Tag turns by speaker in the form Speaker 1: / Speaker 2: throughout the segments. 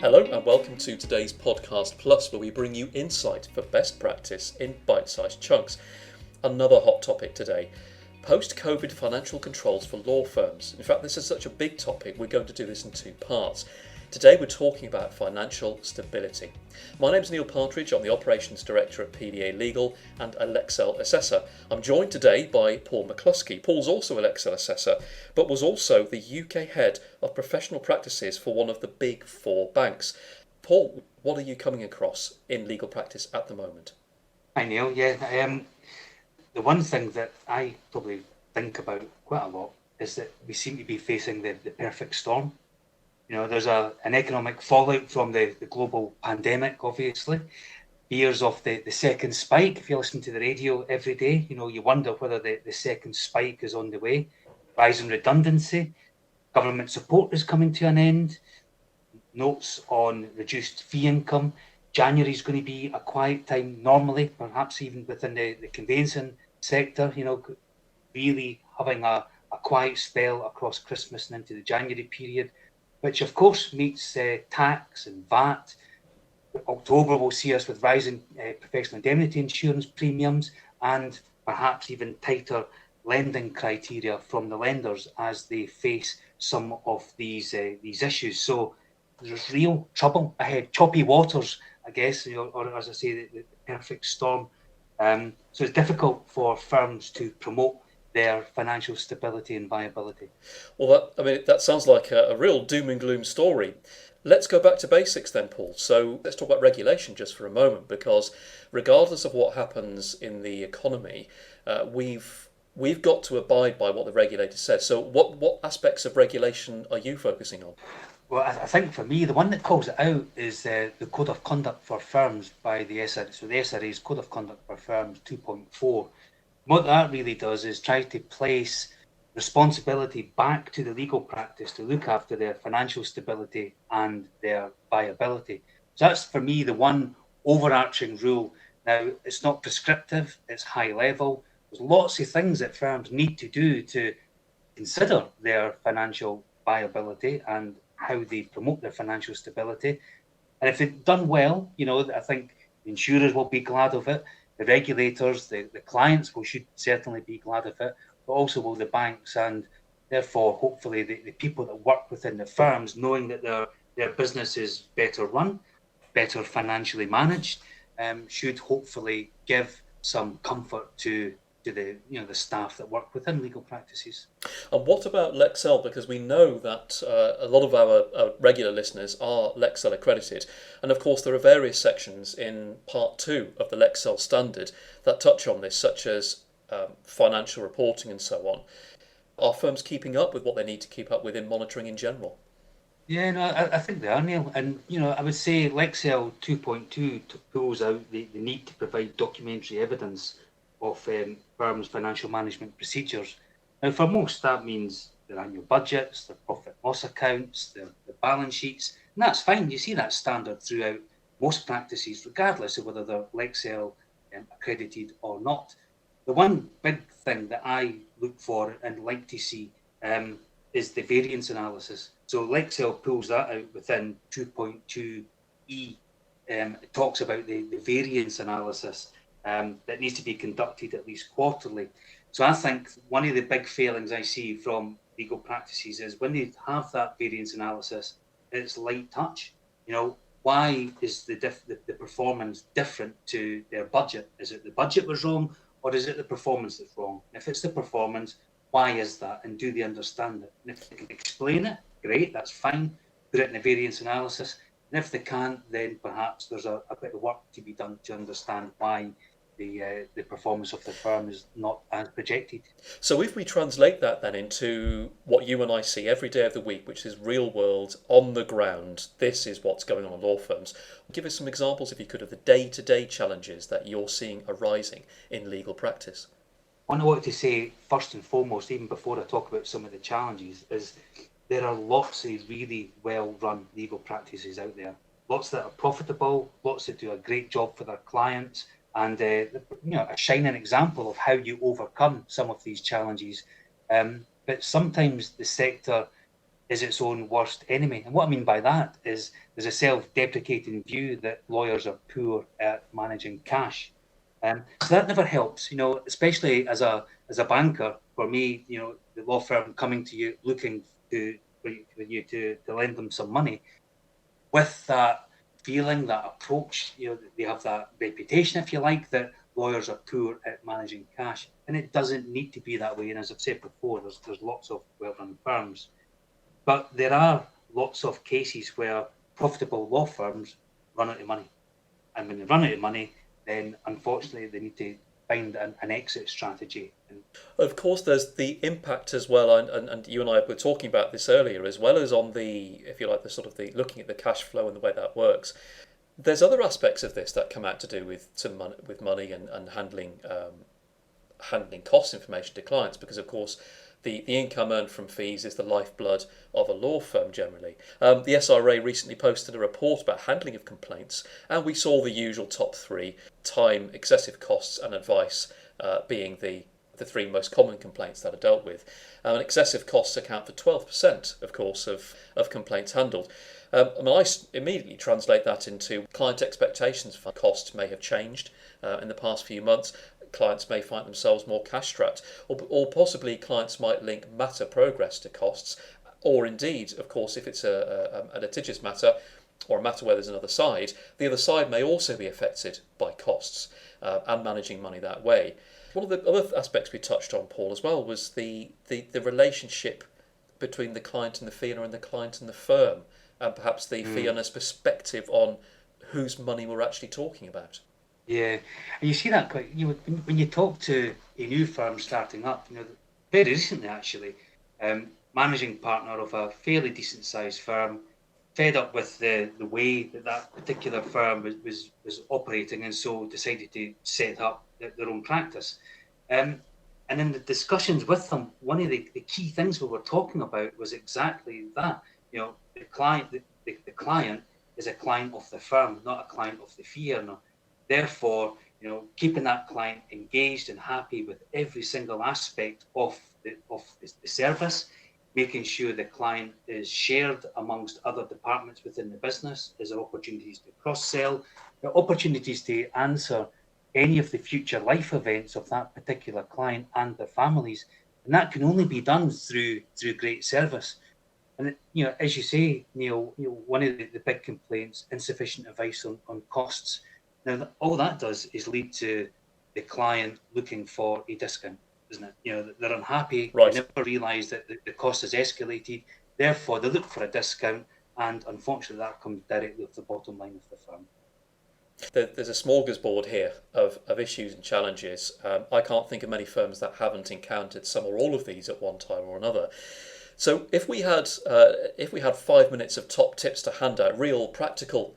Speaker 1: Hello and welcome to today's Podcast Plus, where we bring you insight for best practice in bite-sized chunks. Another hot topic today, post-COVID financial controls for law firms. In fact, this is such a big topic, we're going to do this in two parts. Today we're talking about financial stability. My name's Neil Partridge, I'm the Operations Director at PDA Legal and a Lexel Assessor. I'm joined today by Paul McCluskey. Paul's also a Lexel Assessor, but was also the UK Head of Professional Practices for one of the big four banks. Paul, what are you coming across in legal practice at the moment?
Speaker 2: Hi Neil, the one thing that I probably think about quite a lot is that we seem to be facing the perfect storm. You know, there's an economic fallout from the global pandemic, obviously. Fears of the second spike. If you listen to the radio every day, you know, you wonder whether the second spike is on the way. Rising redundancy, government support is coming to an end, notes on reduced fee income. January is going to be a quiet time normally, perhaps even within the conveyancing sector, you know, really having a quiet spell across Christmas and into the January period, which of course meets tax and VAT. October will see us with rising professional indemnity insurance premiums and perhaps even tighter lending criteria from the lenders as they face some of these issues. So there's real trouble ahead, choppy waters, I guess, you know, or as I say, the perfect storm. So it's difficult for firms to promote their financial stability and viability.
Speaker 1: Well, that sounds like a real doom and gloom story. Let's go back to basics then, Paul. So let's talk about regulation just for a moment, because regardless of what happens in the economy, we've got to abide by what the regulator says. So what aspects of regulation are you focusing on?
Speaker 2: Well, I think for me, the one that calls it out is the Code of Conduct for Firms by the SRA. So the SRA's Code of Conduct for Firms 2.4. What that really does is try to place responsibility back to the legal practice to look after their financial stability and their viability. So that's for me the one overarching rule. Now, it's not prescriptive, it's high level. There's lots of things that firms need to do to consider their financial viability and how they promote their financial stability. And if it's done well, you know, I think insurers will be glad of it. The regulators, the clients should certainly be glad of it, but also will the banks, and therefore, hopefully, the people that work within the firms, knowing that their business is better run, better financially managed, should hopefully give some comfort to the staff that work within legal practices.
Speaker 1: And what about Lexel? Because we know that a lot of our regular listeners are Lexel accredited. And of course, there are various sections in Part 2 of the Lexel standard that touch on this, such as financial reporting and so on. Are firms keeping up with what they need to keep up with in monitoring in general?
Speaker 2: Yeah, no, I think they are, Neil. And, you know, I would say Lexel 2.2 pulls out the need to provide documentary evidence of firms' financial management procedures. Now, for most, that means their annual budgets, their profit and loss accounts, their balance sheets, and that's fine. You see that standard throughout most practices, regardless of whether they're Lexel accredited or not. The one big thing that I look for and like to see is the variance analysis. So Lexel pulls that out within 2.2e. It talks about the variance analysis that needs to be conducted at least quarterly. So I think one of the big failings I see from legal practices is when they have that variance analysis, it's light touch. You know, why is the performance different to their budget? Is it the budget was wrong, or is it the performance that's wrong? If it's the performance, why is that? And do they understand it? And if they can explain it, great, that's fine. Put it in a variance analysis. And if they can't, then perhaps there's a bit of work to be done to understand why the performance of the firm is not as projected.
Speaker 1: So if we translate that then into what you and I see every day of the week, which is real world, on the ground, this is what's going on in law firms. Give us some examples, if you could, of the day-to-day challenges that you're seeing arising in legal practice.
Speaker 2: What I wanted to say first and foremost, even before I talk about some of the challenges, is there are lots of really well-run legal practices out there. Lots that are profitable, lots that do a great job for their clients, and a shining example of how you overcome some of these challenges. But sometimes the sector is its own worst enemy. And what I mean by that is there's a self-deprecating view that lawyers are poor at managing cash. So that never helps, especially as a banker. For me, the law firm coming to you looking for you to lend them some money with that feeling, that approach, they have that reputation, if you like, that lawyers are poor at managing cash. And it doesn't need to be that way. And as I've said before, there's lots of well-run firms. But there are lots of cases where profitable law firms run out of money. And when they run out of money, then unfortunately they need to find an exit strategy. And
Speaker 1: Of course, there's the impact as well, and you and I were talking about this earlier, as well as on the, if you like, the sort of the looking at the cash flow and the way that works. There's other aspects of this that come out to do with with money and handling cost information to clients, because of course the income earned from fees is the lifeblood of a law firm generally. The SRA recently posted a report about handling of complaints, and we saw the usual top three: time, excessive costs, and advice being the three most common complaints that are dealt with. And excessive costs account for 12%, of course, of complaints handled. I immediately translate that into client expectations for costs may have changed in the past few months. Clients may find themselves more cash strapped, or possibly clients might link matter progress to costs, or indeed, of course, if it's a litigious matter or a matter where there's another side, the other side may also be affected by costs and managing money that way. One of the other aspects we touched on, Paul, as well, was the relationship between the client and the fee earner and the client and the firm, and perhaps the fee earner's perspective on whose money we're actually talking about.
Speaker 2: yeah, and you see that quite. When you talk to a new firm starting up, very recently actually, managing partner of a fairly decent sized firm, fed up with the way that particular firm was operating, and so decided to set up their own practice. Um, and in the discussions with them, one of the key things we were talking about was exactly that. The client is a client of the firm, not a client of the fee earner. Therefore, keeping that client engaged and happy with every single aspect of the service, making sure the client is shared amongst other departments within the business. Is there opportunities to cross-sell? There are opportunities to answer any of the future life events of that particular client and their families. And that can only be done through great service. And as you say, Neil, one of the big complaints, insufficient advice on costs. Now, all that does is lead to the client looking for a discount, isn't it? They're unhappy. They
Speaker 1: Right.
Speaker 2: never realise that the cost has escalated. Therefore, they look for a discount, and unfortunately, that comes directly off the bottom line of the firm.
Speaker 1: There's a smorgasbord here of issues and challenges. I can't think of many firms that haven't encountered some or all of these at one time or another. So if we had 5 minutes of top tips to hand out, real practical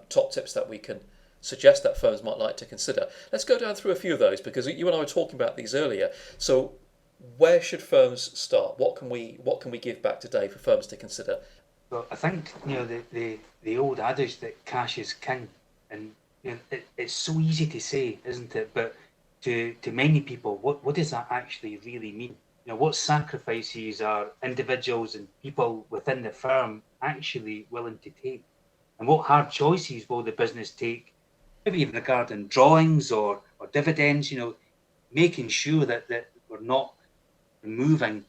Speaker 1: top tips that we can suggest that firms might like to consider, let's go down through a few of those, because you and I were talking about these earlier. So where should firms start? What can we give back today for firms to consider?
Speaker 2: Well, I think the old adage that cash is king, and it's so easy to say, isn't it? But to many people, what does that actually really mean? What sacrifices are individuals and people within the firm actually willing to take, and what hard choices will the business take, maybe even regarding drawings or dividends. Making sure that we're not removing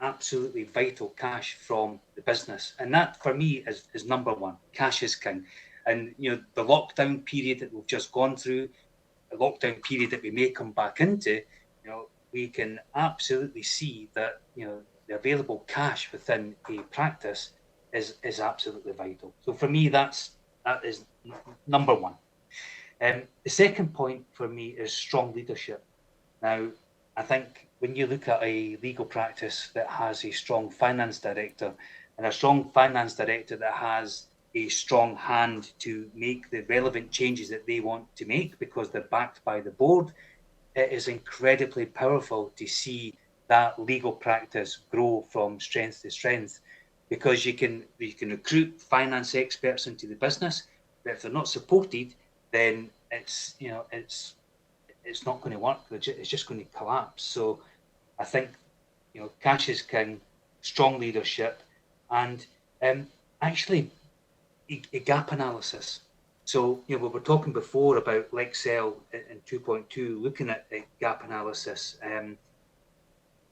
Speaker 2: absolutely vital cash from the business. And that for me is number one. Cash is king. And the lockdown period that we've just gone through, a lockdown period that we may come back into, we can absolutely see that the available cash within a practice is absolutely vital. So for me, that is number one. The second point for me is strong leadership. Now, I think when you look at a legal practice that has a strong finance director, and a strong finance director that has a strong hand to make the relevant changes that they want to make because they're backed by the board, it is incredibly powerful to see that legal practice grow from strength to strength, because you can recruit finance experts into the business, but if they're not supported, then it's not going to work. It's just going to collapse. So I think cash is king, strong leadership, and actually a gap analysis. So, we were talking before about Lexcel in 2.2, looking at gap analysis.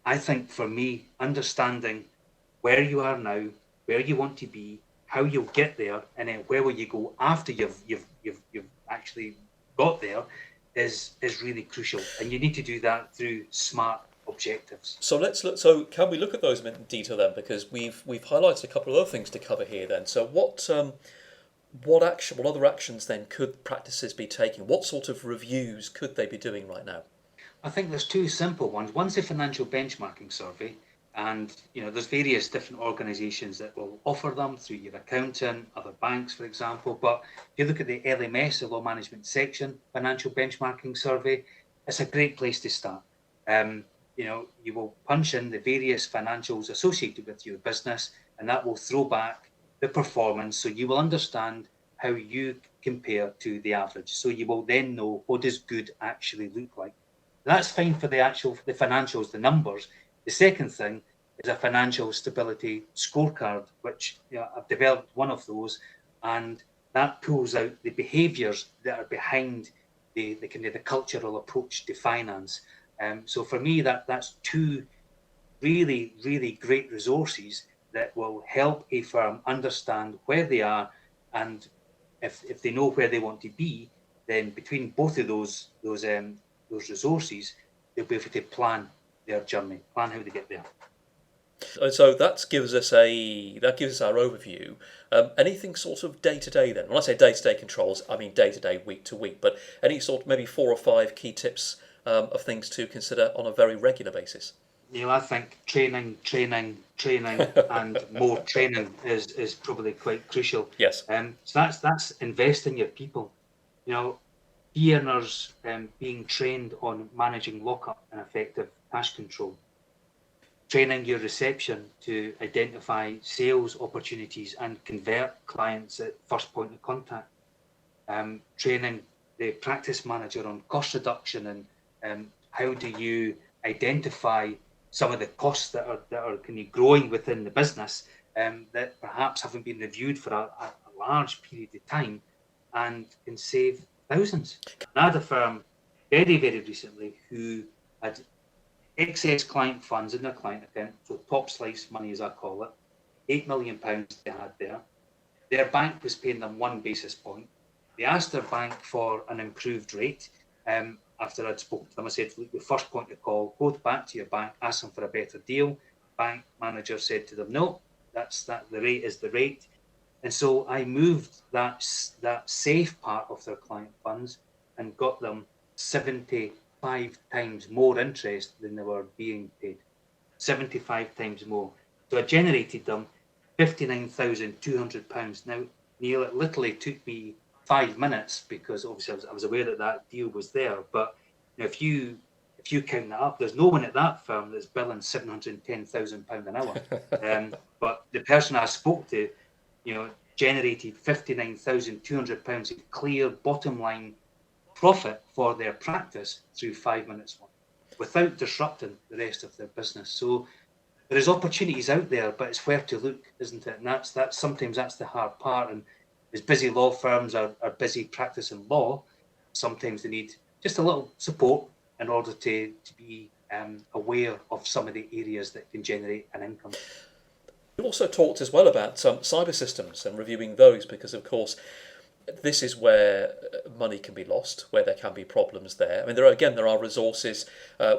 Speaker 2: I think for me, understanding where you are now, where you want to be, how you'll get there, and then where will you go after you've actually got there is really crucial. And you need to do that through smart objectives.
Speaker 1: So let's look. So can we look at those in detail then? Because we've highlighted a couple of other things to cover here. Then, so what other actions then could practices be taking? What sort of reviews could they be doing right now?
Speaker 2: I think there's two simple ones. One's the financial benchmarking survey, and there's various different organisations that will offer them through your accountant, other banks, for example. But if you look at the LMS, the Law Management Section Financial Benchmarking Survey, it's a great place to start. You will punch in the various financials associated with your business, and that will throw back the performance, so you will understand how you compare to the average. So you will then know what does good actually look like. That's fine for the financials, the numbers. The second thing is a financial stability scorecard, which I've developed one of those, and that pulls out the behaviours that are behind the kind of the cultural approach to finance. So for me, that's two really, really great resources that will help a firm understand where they are, and if they know where they want to be, then between both of those resources, they'll be able to plan their journey, plan how they get there.
Speaker 1: So that gives us our overview. Anything sort of day to day then? When I say day to day controls, I mean day to day, week to week. But any sort of maybe 4 or 5 key tips of things to consider on a very regular basis.
Speaker 2: I think training, and more training is probably quite crucial.
Speaker 1: Yes.
Speaker 2: So that's invest in your people. Fee earners being trained on managing lockup and effective cash control. Training your reception to identify sales opportunities and convert clients at first point of contact. Training the practice manager on cost reduction and how do you identify some of the costs that are kind of growing within the business that perhaps haven't been reviewed for a large period of time and can save thousands. I had a firm very, very recently who had excess client funds in their client account, so top slice money as I call it, £8 million they had there. Their bank was paying them 1 basis point. They asked their bank for an improved rate. After I'd spoken to them, I said, look, the first point of call, go back to your bank, ask them for a better deal. Bank manager said to them, no, the rate is the rate. And so I moved that safe part of their client funds and got them 75 times more interest than they were being paid. 75 times more. So I generated them £59,200. Now, Neil, it literally took me 5 minutes because obviously I was aware that deal was there. But if you count that up, there's no one at that firm that's billing £710,000 an hour. But the person I spoke to, generated £59,200 of clear bottom line profit for their practice through 5 minutes without disrupting the rest of their business. So there is opportunities out there, but it's where to look, isn't it? And that's sometimes that's the hard part. And as busy law firms are busy practicing law, sometimes they need just a little support in order to be aware of some of the areas that can generate an income.
Speaker 1: You also talked as well about cyber systems and reviewing those because, of course, this is where money can be lost, where there can be problems there. I mean, there are resources.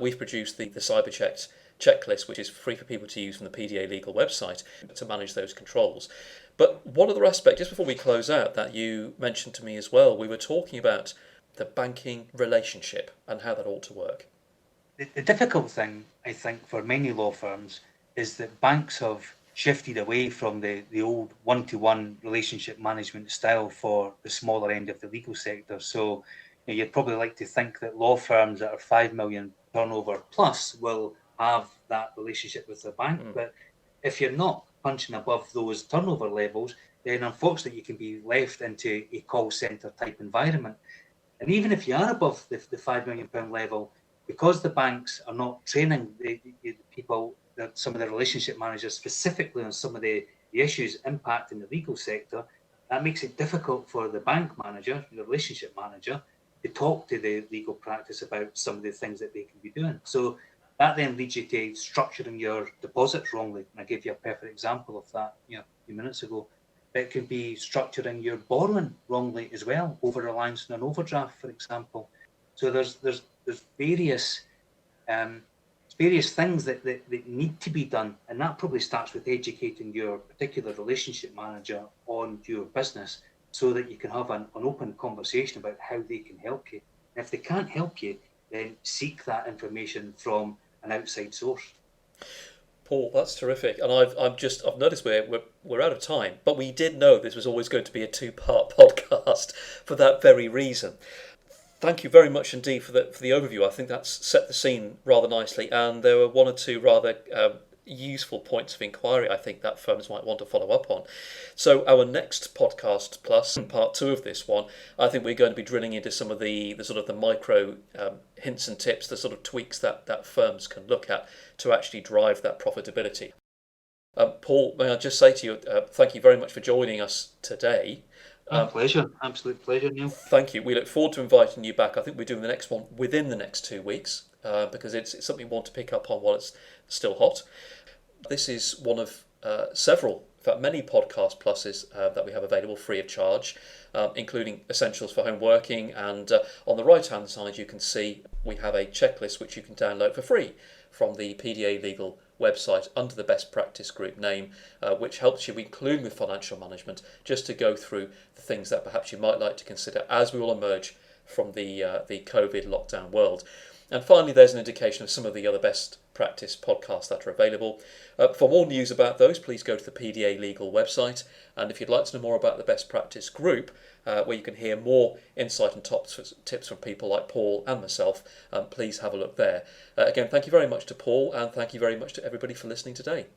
Speaker 1: We've produced the cyber checklist, which is free for people to use from the PDA legal website to manage those controls. But one other aspect, just before we close out, that you mentioned to me as well, we were talking about the banking relationship and how that ought to work.
Speaker 2: The difficult thing, I think, for many law firms is that banks have shifted away from the old one-to-one relationship management style for the smaller end of the legal sector. So you'd probably like to think that law firms that are 5 million turnover plus will have that relationship with the bank. But if you're not punching above those turnover levels, then unfortunately you can be left into a call centre type environment. And even if you are above the £5 million level, because the banks are not training the people, some of the relationship managers specifically on some of the the issues impacting the legal sector, that makes it difficult for the bank manager, the relationship manager, to talk to the legal practice about some of the things that they can be doing. So that then leads you to structuring your deposits wrongly. And I gave you a perfect example of that, a few minutes ago. It could be structuring your borrowing wrongly as well, over reliance on an overdraft, for example. So there's various things that need to be done, and that probably starts with educating your particular relationship manager on your business, so that you can have an open conversation about how they can help you. And if they can't help you, then seek that information from an outside source.
Speaker 1: Paul, that's terrific, and I've noticed we're out of time, but we did know this was always going to be a two-part podcast for that very reason. Thank you very much indeed for the overview. I think that's set the scene rather nicely, and there were one or two rather useful points of inquiry I think that firms might want to follow up on. So our next podcast plus part 2 of this one, I think we're going to be drilling into some of the sort of the micro hints and tips, the sort of tweaks that firms can look at to actually drive that profitability. Paul, may I just say to you, thank you very much for joining us today.
Speaker 2: Pleasure, absolute pleasure, Neil.
Speaker 1: Thank you. We look forward to inviting you back. I think we're doing the next one within the next 2 weeks because it's something we want to pick up on while it's still hot. This is one of several, in fact many podcast pluses that we have available free of charge, including essentials for home working, and on the right hand side you can see we have a checklist which you can download for free from the PDA Legal website under the best practice group name, which helps you, including with financial management, just to go through the things that perhaps you might like to consider as we will emerge from the COVID lockdown world. And finally, there's an indication of some of the other best practice podcasts that are available. For more news about those, please go to the PDA Legal website. And if you'd like to know more about the best practice group, where you can hear more insight and tips from people like Paul and myself, please have a look there. Again, thank you very much to Paul, and thank you very much to everybody for listening today.